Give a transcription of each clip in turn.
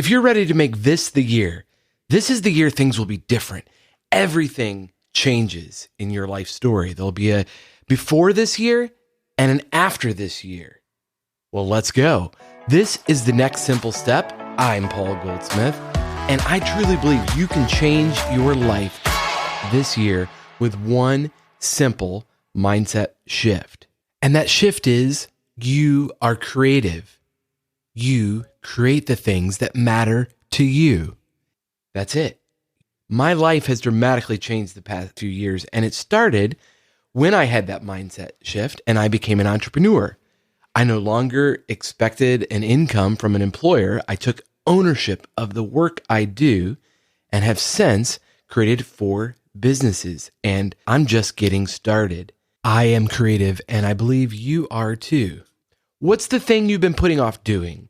If you're ready to make this the year, this is the year things will be different. Everything changes in your life story. There'll be a before this year and an after this year. Well, let's go. This is The Next Simple Step. I'm Paul Goldsmith, and I truly believe you can change your life this year with one simple mindset shift. And that shift is you are creative. You create the things that matter to you. That's it. My life has dramatically changed the past 2 years, and it started when I had that mindset shift and I became an entrepreneur. I no longer expected an income from an employer. I took ownership of the work I do and have since created 4 businesses, and I'm just getting started. I am creative, and I believe you are too. What's the thing you've been putting off doing?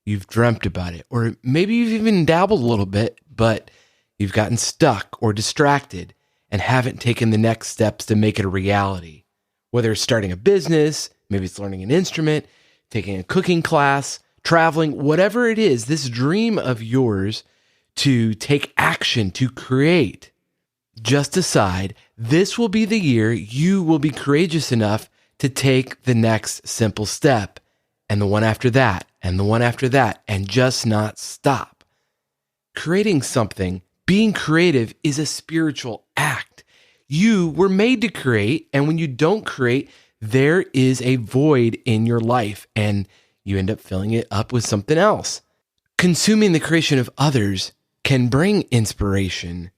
You've dreamt about it, or maybe you've even dabbled a little bit, but you've gotten stuck or distracted and haven't taken the next steps to make it a reality. Whether it's starting a business, maybe it's learning an instrument, taking a cooking class, traveling, whatever it is, this dream of yours to take action, to create. Just decide this will be the year you will be courageous enough to take the next simple step, and the one after that, and the one after that, and just not stop. Creating something, being creative, is a spiritual act. You were made to create, and when you don't create, there is a void in your life, and you end up filling it up with something else. Consuming the creation of others can bring inspiration,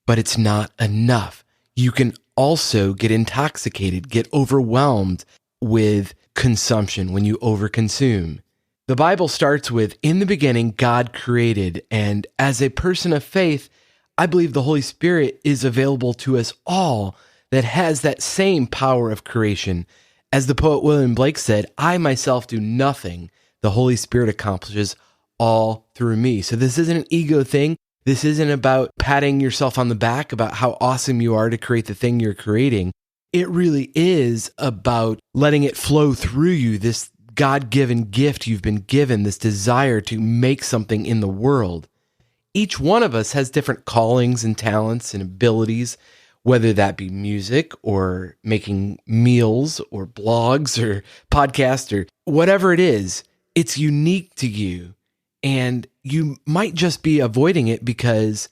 but it's not enough. You can also get intoxicated, get overwhelmed with consumption when you overconsume. The Bible starts with, in the beginning, God created. And as a person of faith, I believe the Holy Spirit is available to us all that has that same power of creation. As the poet William Blake said, I myself do nothing. The Holy Spirit accomplishes all through me. So this isn't an ego thing. This isn't about patting yourself on the back about how awesome you are to create the thing you're creating. It really is about letting it flow through you, this God-given gift you've been given, this desire to make something in the world. Each one of us has different callings and talents and abilities, whether that be music or making meals or blogs or podcasts or whatever it is. It's unique to you. And you might just be avoiding it because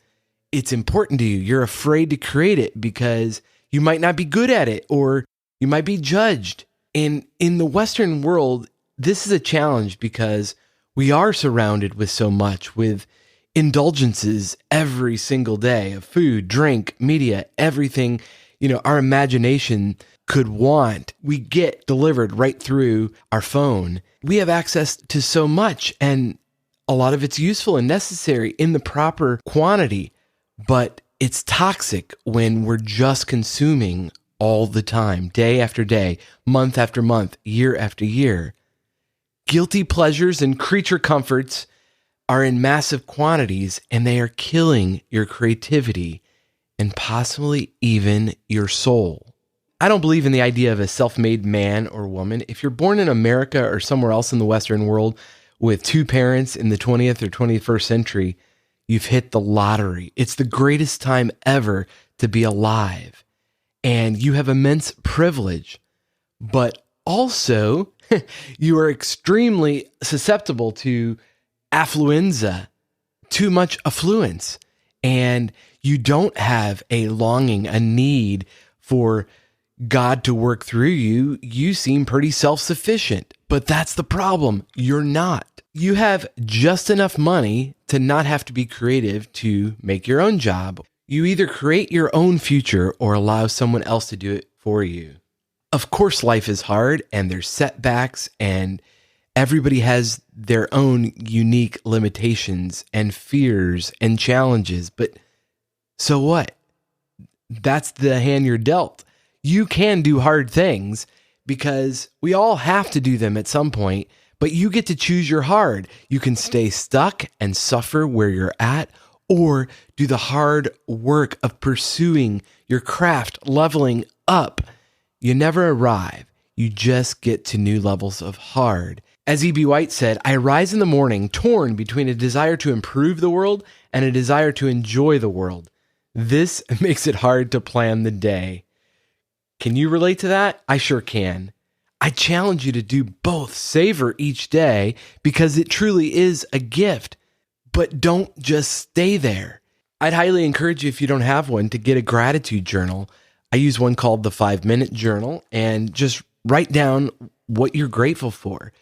it's important to you. You're afraid to create it because you might not be good at it, or you might be judged. And in the Western world, this is a challenge because we are surrounded with so much, with indulgences every single day of food, drink, media, everything, our imagination could want. We get delivered right through our phone. We have access to so much, and a lot of it's useful and necessary in the proper quantity, but it's toxic when we're just consuming all the time, day after day, month after month, year after year. Guilty pleasures and creature comforts are in massive quantities, and they are killing your creativity and possibly even your soul. I don't believe in the idea of a self-made man or woman. If you're born in America or somewhere else in the Western world with 2 parents in the 20th or 21st century, you've hit the lottery. It's the greatest time ever to be alive. And you have immense privilege, but also you are extremely susceptible to affluenza, too much affluence, and you don't have a longing, a need for God to work through you. You seem pretty self-sufficient, but that's the problem. You're not. You have just enough money to not have to be creative to make your own job. You either create your own future or allow someone else to do it for you. Of course, life is hard and there's setbacks, and everybody has their own unique limitations and fears and challenges. But so what? That's the hand you're dealt. You can do hard things because we all have to do them at some point, but you get to choose your hard. You can stay stuck and suffer where you're at, or do the hard work of pursuing your craft, leveling up. You never arrive. You just get to new levels of hard. As E.B. White said, I rise in the morning torn between a desire to improve the world and a desire to enjoy the world. This makes it hard to plan the day. Can you relate to that? I sure can. I challenge you to do both. Savor each day because it truly is a gift, but don't just stay there. I'd highly encourage you, if you don't have one, to get a gratitude journal. I use one called the 5-Minute Journal and just write down what you're grateful for.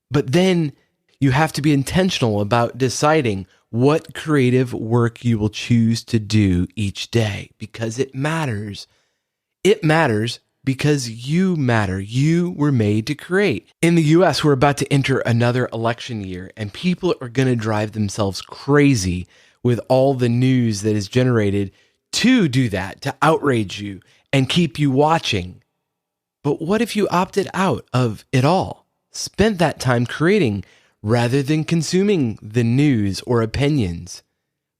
But then you have to be intentional about deciding what creative work you will choose to do each day because it matters. It matters because you matter. You were made to create. In the US, we're about to enter another election year, and people are going to drive themselves crazy with all the news that is generated to do that, to outrage you and keep you watching. But what if you opted out of it all? Spent that time creating rather than consuming the news or opinions,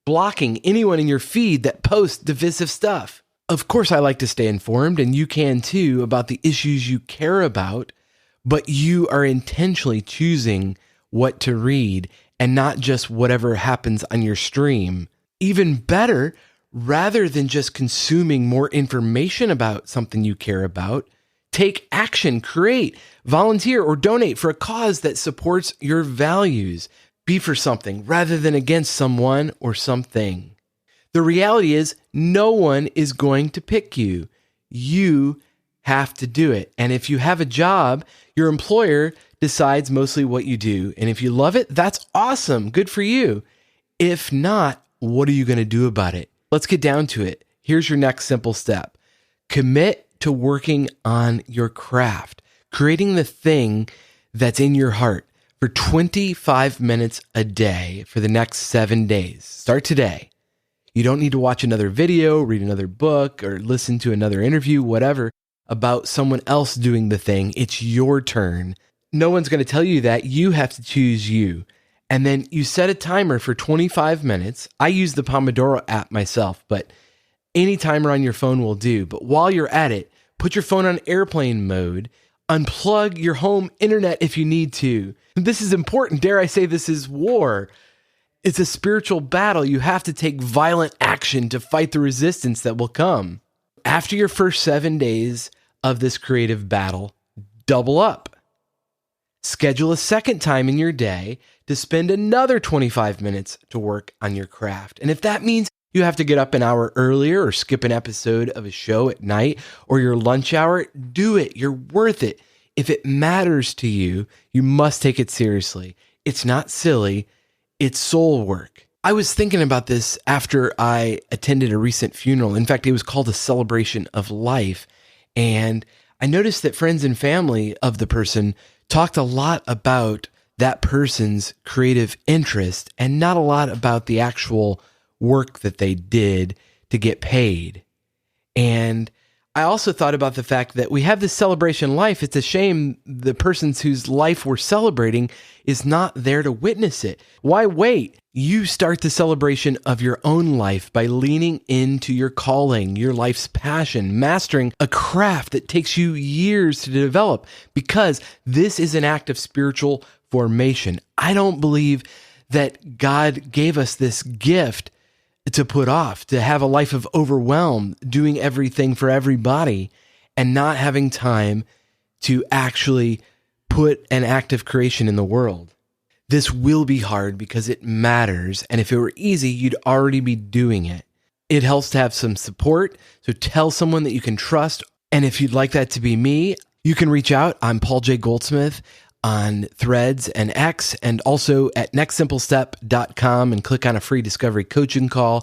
blocking anyone in your feed that posts divisive stuff. Of course, I like to stay informed, and you can too, about the issues you care about, but you are intentionally choosing what to read and not just whatever happens on your stream. Even better, rather than just consuming more information about something you care about, take action, create, volunteer, or donate for a cause that supports your values. Be for something rather than against someone or something. The reality is, no one is going to pick you. You have to do it. And if you have a job, your employer decides mostly what you do. And if you love it, that's awesome. Good for you. If not, what are you going to do about it? Let's get down to it. Here's your next simple step. Commit to working on your craft, creating the thing that's in your heart for 25 minutes a day for the next 7 days. Start today. You don't need to watch another video, read another book, or listen to another interview, whatever, about someone else doing the thing. It's your turn. No one's going to tell you that. You have to choose you. And then you set a timer for 25 minutes. I use the Pomodoro app myself, but any timer on your phone will do. But while you're at it, put your phone on airplane mode. Unplug your home internet if you need to. This is important. Dare I say this is war. It's a spiritual battle. You have to take violent action to fight the resistance that will come. After your first 7 days of this creative battle, double up. Schedule a second time in your day to spend another 25 minutes to work on your craft. And if that means you have to get up an hour earlier or skip an episode of a show at night or your lunch hour, do it. You're worth it. If it matters to you, you must take it seriously. It's not silly. It's soul work. I was thinking about this after I attended a recent funeral. In fact, it was called a celebration of life. And I noticed that friends and family of the person talked a lot about that person's creative interest and not a lot about the actual work that they did to get paid. And I also thought about the fact that we have this celebration life. It's a shame the persons whose life we're celebrating is not there to witness it. Why wait? You start the celebration of your own life by leaning into your calling, your life's passion, mastering a craft that takes you years to develop, because this is an act of spiritual formation. I don't believe that God gave us this gift to put off, to have a life of overwhelm, doing everything for everybody and not having time to actually put an act of creation in the world. This will be hard because it matters. And if it were easy, you'd already be doing it. It helps to have some support. So tell someone that you can trust. And if you'd like that to be me, you can reach out. I'm Paul J. Goldsmith on Threads and X, and also at nextsimplestep.com, and click on a free discovery coaching call.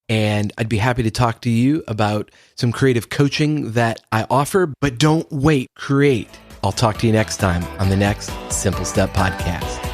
And I'd be happy to talk to you about some creative coaching that I offer. But don't wait, create. I'll talk to you next time on the Next Simple Step podcast.